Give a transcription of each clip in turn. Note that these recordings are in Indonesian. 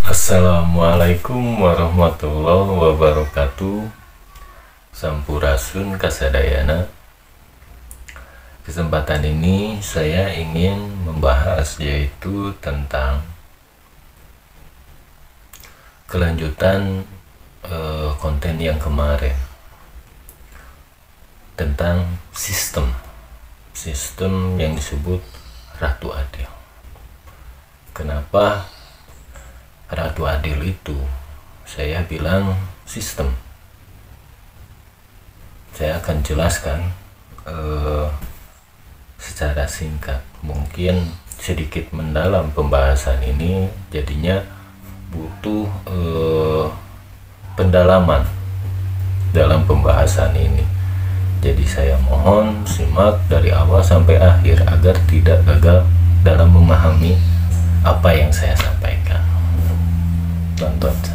Assalamualaikum warahmatullahi wabarakatuh. Sampurasun kasadayana. Kesempatan ini saya ingin membahas yaitu tentang kelanjutan konten yang kemarin tentang sistem yang disebut Ratu Adil. Kenapa Ratu Adil itu saya bilang sistem? Saya akan jelaskan secara singkat. Mungkin sedikit mendalam pembahasan ini, jadinya butuh pendalaman dalam pembahasan ini. Jadi saya mohon simak dari awal sampai akhir agar tidak gagal dalam memahami apa yang saya sampaikan. Tonton saja.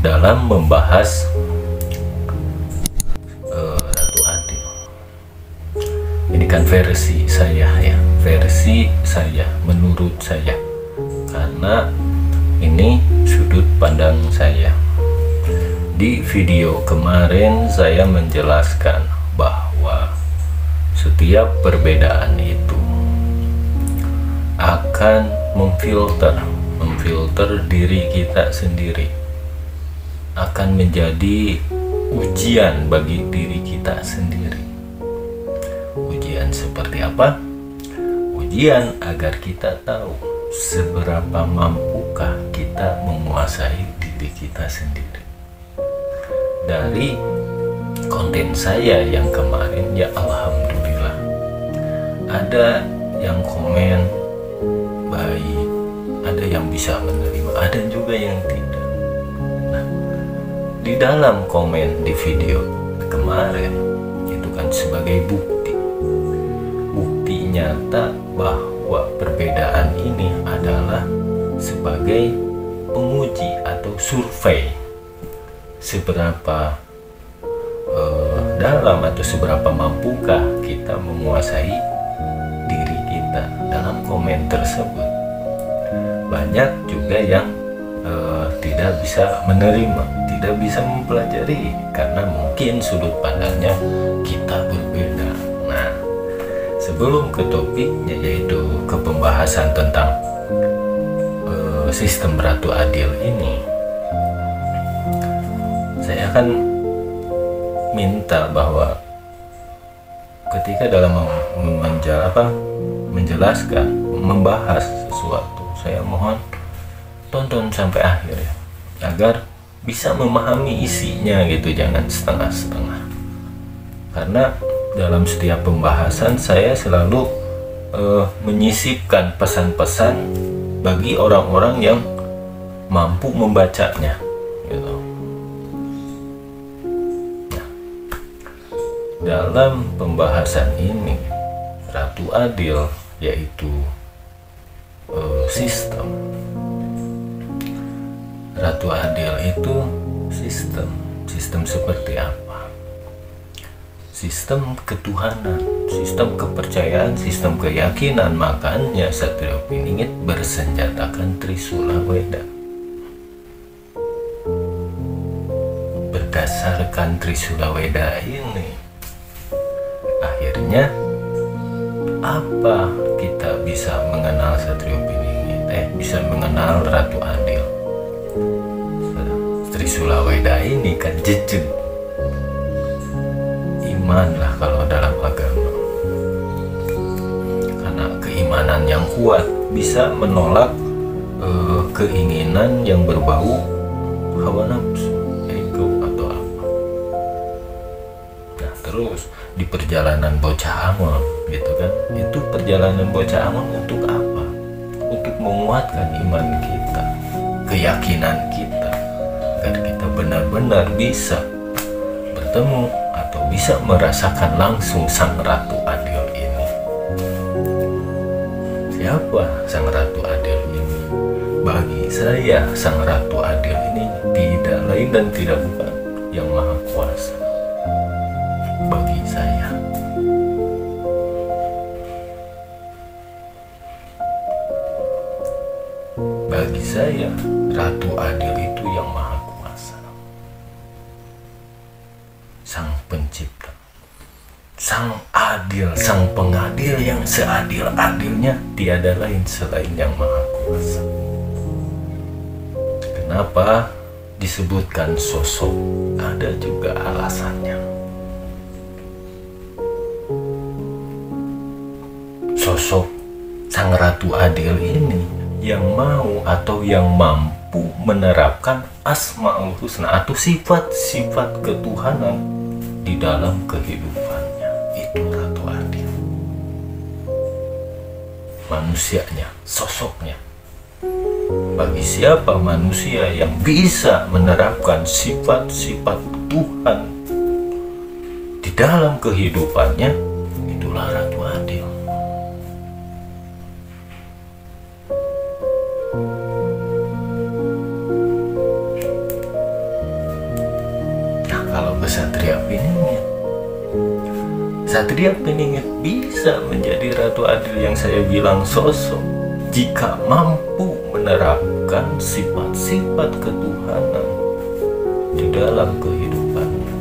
Dalam membahas Ratu Adil, ini kan versi saya ya, versi saya, menurut saya, karena ini sudut pandang saya. Di video kemarin saya menjelaskan bahwa setiap perbedaan itu akan memfilter diri kita sendiri, akan menjadi ujian bagi diri kita sendiri. Ujian seperti apa? Ujian agar kita tahu seberapa mampukah kita menguasai diri kita sendiri. Dari konten saya yang kemarin, ya alhamdulillah, ada yang komen baik, ada yang bisa menerima, ada juga yang tidak. Di dalam komen di video kemarin itu kan sebagai bukti nyata bahwa perbedaan ini adalah sebagai penguji atau survei seberapa dalam atau seberapa mampukah kita menguasai diri kita. Dalam komen tersebut banyak juga yang tidak bisa menerima, tidak bisa mempelajari karena mungkin sudut pandangnya kita berbeda. Nah, sebelum ke topiknya, yaitu ke pembahasan tentang sistem Ratu Adil ini, saya akan minta bahwa ketika dalam menjelaskan, membahas sesuatu, saya mohon tonton sampai akhir ya, agar bisa memahami isinya gitu, jangan setengah-setengah. Karena dalam setiap pembahasan saya selalu menyisipkan pesan-pesan bagi orang-orang yang mampu membacanya gitu. Nah, dalam pembahasan ini Ratu Adil yaitu sistem. Ratu Adil itu sistem seperti apa? Sistem ketuhanan, sistem kepercayaan, sistem keyakinan. Makanya Satrio Piningit bersenjatakan Trisula Weda. Berdasarkan Trisula Weda ini, akhirnya apa kita bisa mengenal Satrio Piningit? Bisa mengenal Ratu Adil. Trisula Weda ini kan jejeg iman lah kalau dalam agama, karena keimanan yang kuat bisa menolak keinginan yang berbau hawa nafsu, ego atau apa. Nah, terus di perjalanan bocah Amon gitu kan, itu perjalanan bocah Amon untuk apa? Untuk menguatkan iman kita, keyakinan kita, agar kita benar-benar bisa bertemu atau bisa merasakan langsung Sang Ratu Adil ini. siapa sang Ratu Adil ini? Bagi saya, sang Ratu Adil ini tidak lain dan tidak bukan yang Maha Kuasa. Bagi saya, Ratu Adil itu yang Maha Kuasa, Sang Pencipta, Sang Adil, Sang Pengadil yang seadil-adilnya, tiada lain selain yang Maha Kuasa. Kenapa disebutkan sosok? Ada juga alasannya. Sosok Sang Ratu Adil ini yang mau atau yang mampu menerapkan Asmaul Husna atau sifat-sifat ketuhanan di dalam kehidupannya. Itu Ratu Adil. Manusianya, sosoknya. Bagi siapa manusia yang bisa menerapkan sifat-sifat Tuhan di dalam kehidupannya, itulah Ratu Adil. Nah, kalau Ksatria Piningit, Ksatria Piningit bisa menjadi Ratu Adil yang saya bilang sosok jika mampu menerapkan sifat-sifat ketuhanan di dalam kehidupannya.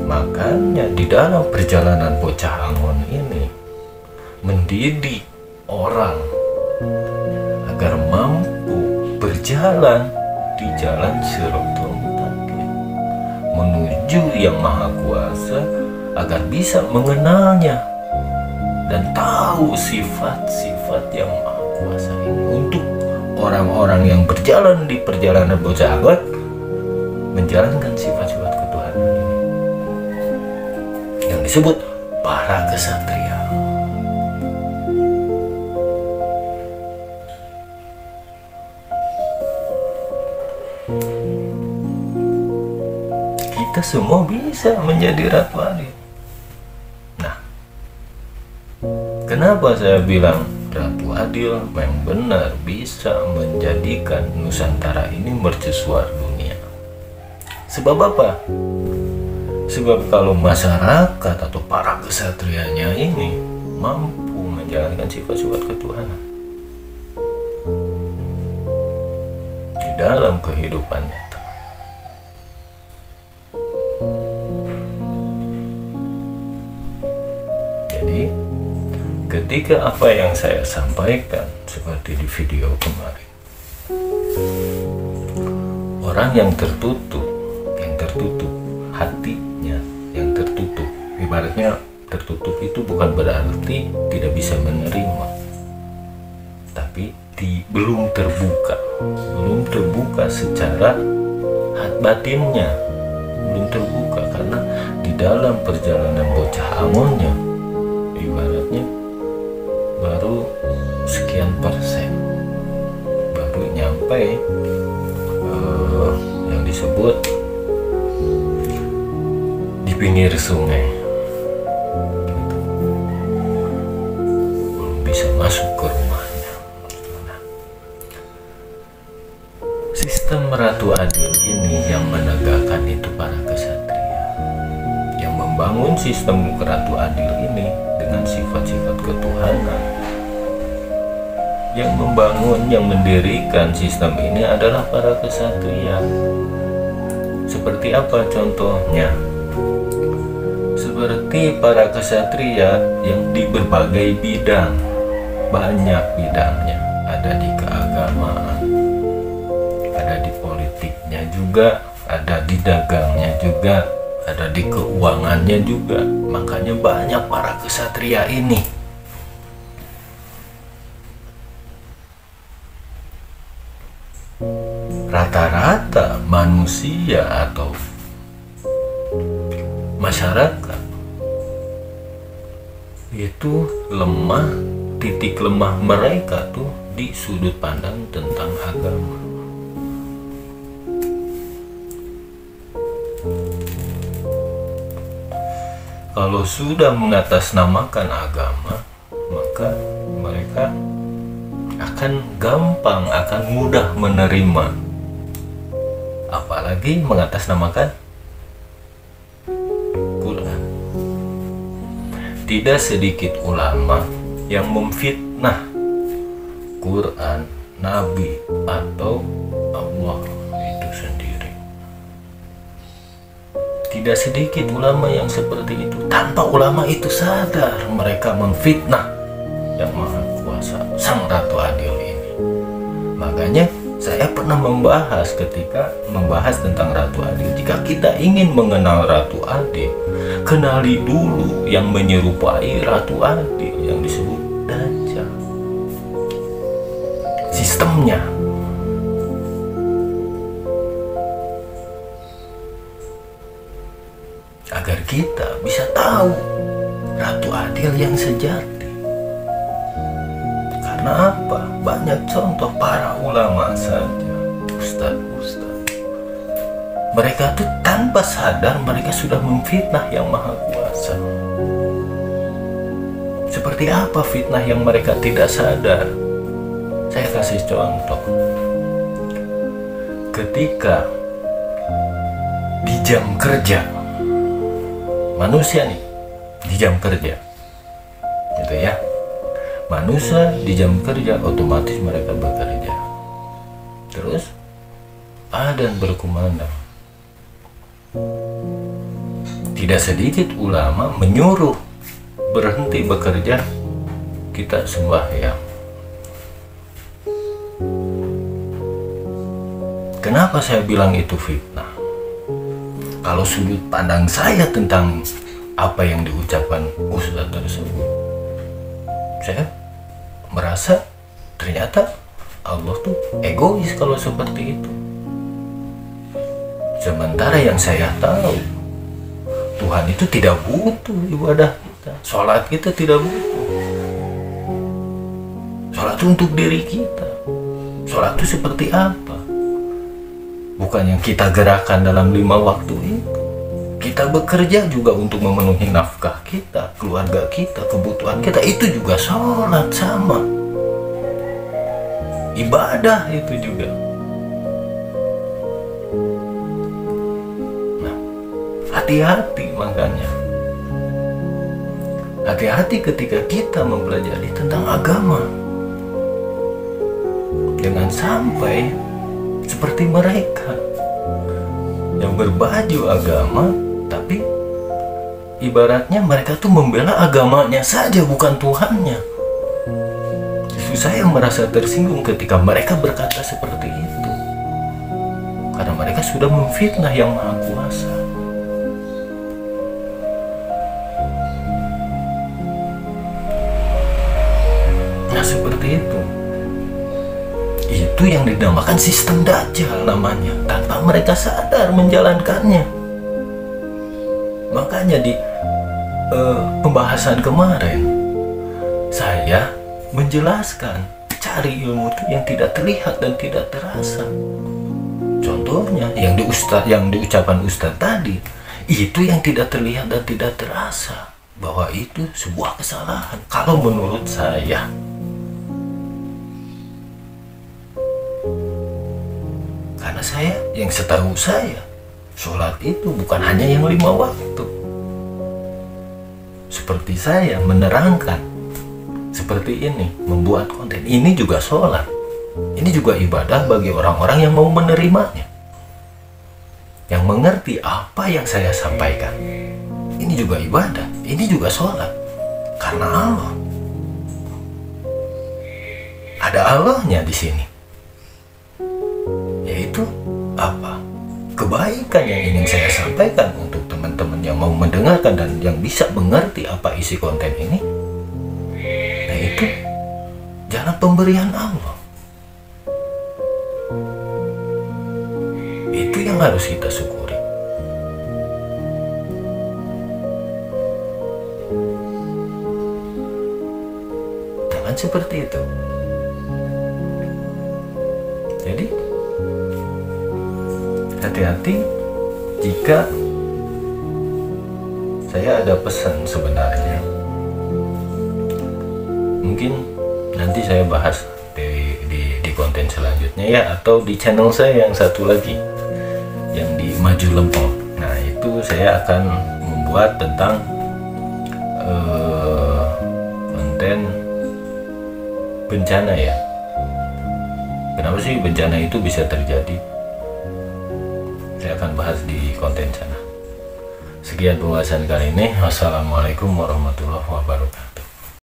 Makanya di dalam perjalanan Bocah Angon ini mendidik orang agar mampu berjalan di jalan Shiratal Mustaqim menuju yang Maha Kuasa agar bisa mengenalnya dan tahu sifat-sifat yang Maha Kuasa ini. Untuk orang-orang yang berjalan di perjalanan Bocah Angon menjalankan sifat-sifat ketuhanan ini yang disebut para kesatria. Kita semua bisa menjadi Ratu Adil. Nah, kenapa saya bilang Ratu Adil memang benar bisa menjadikan Nusantara ini mercusuar dunia? Sebab apa? Sebab kalau masyarakat atau para kesatrianya ini mampu menjalankan sifat-sifat ketuhanan di dalam kehidupannya, jadi ketika apa yang saya sampaikan seperti di video kemarin, orang yang tertutup hatinya, yang tertutup, ibaratnya tertutup itu bukan berarti tidak bisa menerima, tapi belum terbuka secara batinnya, belum terbuka karena di dalam perjalanan Bocah Angonnya ibaratnya baru sekian persen, baru nyampe yang disebut di pinggir sungai, belum bisa masuk ke rumahnya. Nah, sistem Ratu Adil ini yang menegakkan itu para kesatria, yang membangun sistem Ratu Adil ini dengan sifat-sifat ketuhanan. Yang membangun, yang mendirikan sistem ini adalah para kesatria. Seperti apa contohnya? Seperti para kesatria yang di berbagai bidang, banyak bidangnya, ada di keagamaan, ada di politiknya juga, ada di dagangnya juga, ada di keuangannya juga. Makanya banyak para kesatria ini. Rata-rata manusia atau masyarakat itu lemah, titik lemah mereka tuh di sudut pandang tentang agama. kalau sudah mengatasnamakan agama, maka mereka akan gampang, akan mudah menerima. Apalagi mengatasnamakan Quran. Tidak sedikit ulama yang memfitnah Quran, Nabi, atau Allah itu sendiri. Tidak sedikit ulama yang seperti itu. Tanpa ulama itu sadar, mereka memfitnah Yang Maha Kuasa, Sang Ratu Adil ini. Makanya saya pernah ketika membahas tentang Ratu Adil. Jika kita ingin mengenal Ratu Adil, kenali dulu yang menyerupai Ratu Adil yang disebut Dajjal. Sistemnya. Agar kita bisa tahu Ratu Adil yang sejati. Karena apa? Banyak contoh para ulama saja, ustadz. Mereka tuh tanpa sadar mereka sudah memfitnah Yang Maha Kuasa. Seperti apa fitnah yang mereka tidak sadar? Saya kasih contoh. Ketika di jam kerja, manusia nih di jam kerja, gitu ya. Manusia di jam kerja otomatis mereka bekerja. Terus adzan berkumandang. Tidak sedikit ulama menyuruh berhenti bekerja, kita sembahyang. Kenapa saya bilang itu fitnah? Kalau sudut pandang saya tentang apa yang diucapkan ustadz tersebut, saya merasa ternyata Allah tuh egois kalau seperti itu. Sementara yang saya tahu, Tuhan itu tidak butuh ibadah kita. Sholat kita tidak butuh. Sholat itu untuk diri kita. Sholat itu seperti apa? Bukan yang kita gerakan dalam 5 waktu itu. Kita bekerja juga untuk memenuhi nafkah kita, keluarga kita, kebutuhan kita. Itu juga sholat sama. Ibadah itu juga. Nah, hati-hati makanya. Hati-hati ketika kita mempelajari tentang agama. Jangan sampai seperti mereka yang berbaju agama, tapi ibaratnya mereka tuh membela agamanya saja, bukan Tuhannya. Justru saya merasa tersinggung ketika mereka berkata seperti itu, karena mereka sudah memfitnah Yang Maha Kuasa. Nah, seperti itu. Itu yang dinamakan sistem Dajjal namanya, tanpa mereka sadar menjalankannya. Makanya di pembahasan kemarin saya menjelaskan cari ilmu itu yang tidak terlihat dan tidak terasa. Contohnya yang diucapkan Ustadz tadi, itu yang tidak terlihat dan tidak terasa, bahwa itu sebuah kesalahan kalau menurut saya. Karena saya, yang setahu saya, sholat itu bukan hanya yang 5 waktu. Seperti saya menerangkan seperti ini, membuat konten ini juga sholat. Ini juga ibadah bagi orang-orang yang mau menerimanya, yang mengerti apa yang saya sampaikan. Ini juga ibadah, ini juga sholat. Karena Allah, ada Allahnya di sini. Yaitu apa? Kebaikan yang ingin saya sampaikan untuk teman-teman yang mau mendengarkan dan yang bisa mengerti apa isi konten ini, yaitu jalan pemberian Allah. Itu yang harus kita syukuri. Jangan seperti itu. Jadi hati-hati jika saya ada pesan sebenarnya. Mungkin nanti saya bahas di konten selanjutnya ya, atau di channel saya yang satu lagi yang di Maju Lempeng. Nah itu saya akan membuat tentang konten bencana ya. Kenapa sih bencana itu bisa terjadi? Saya akan bahas di konten sana. Sekian pembahasan kali ini. Wassalamualaikum warahmatullahi wabarakatuh.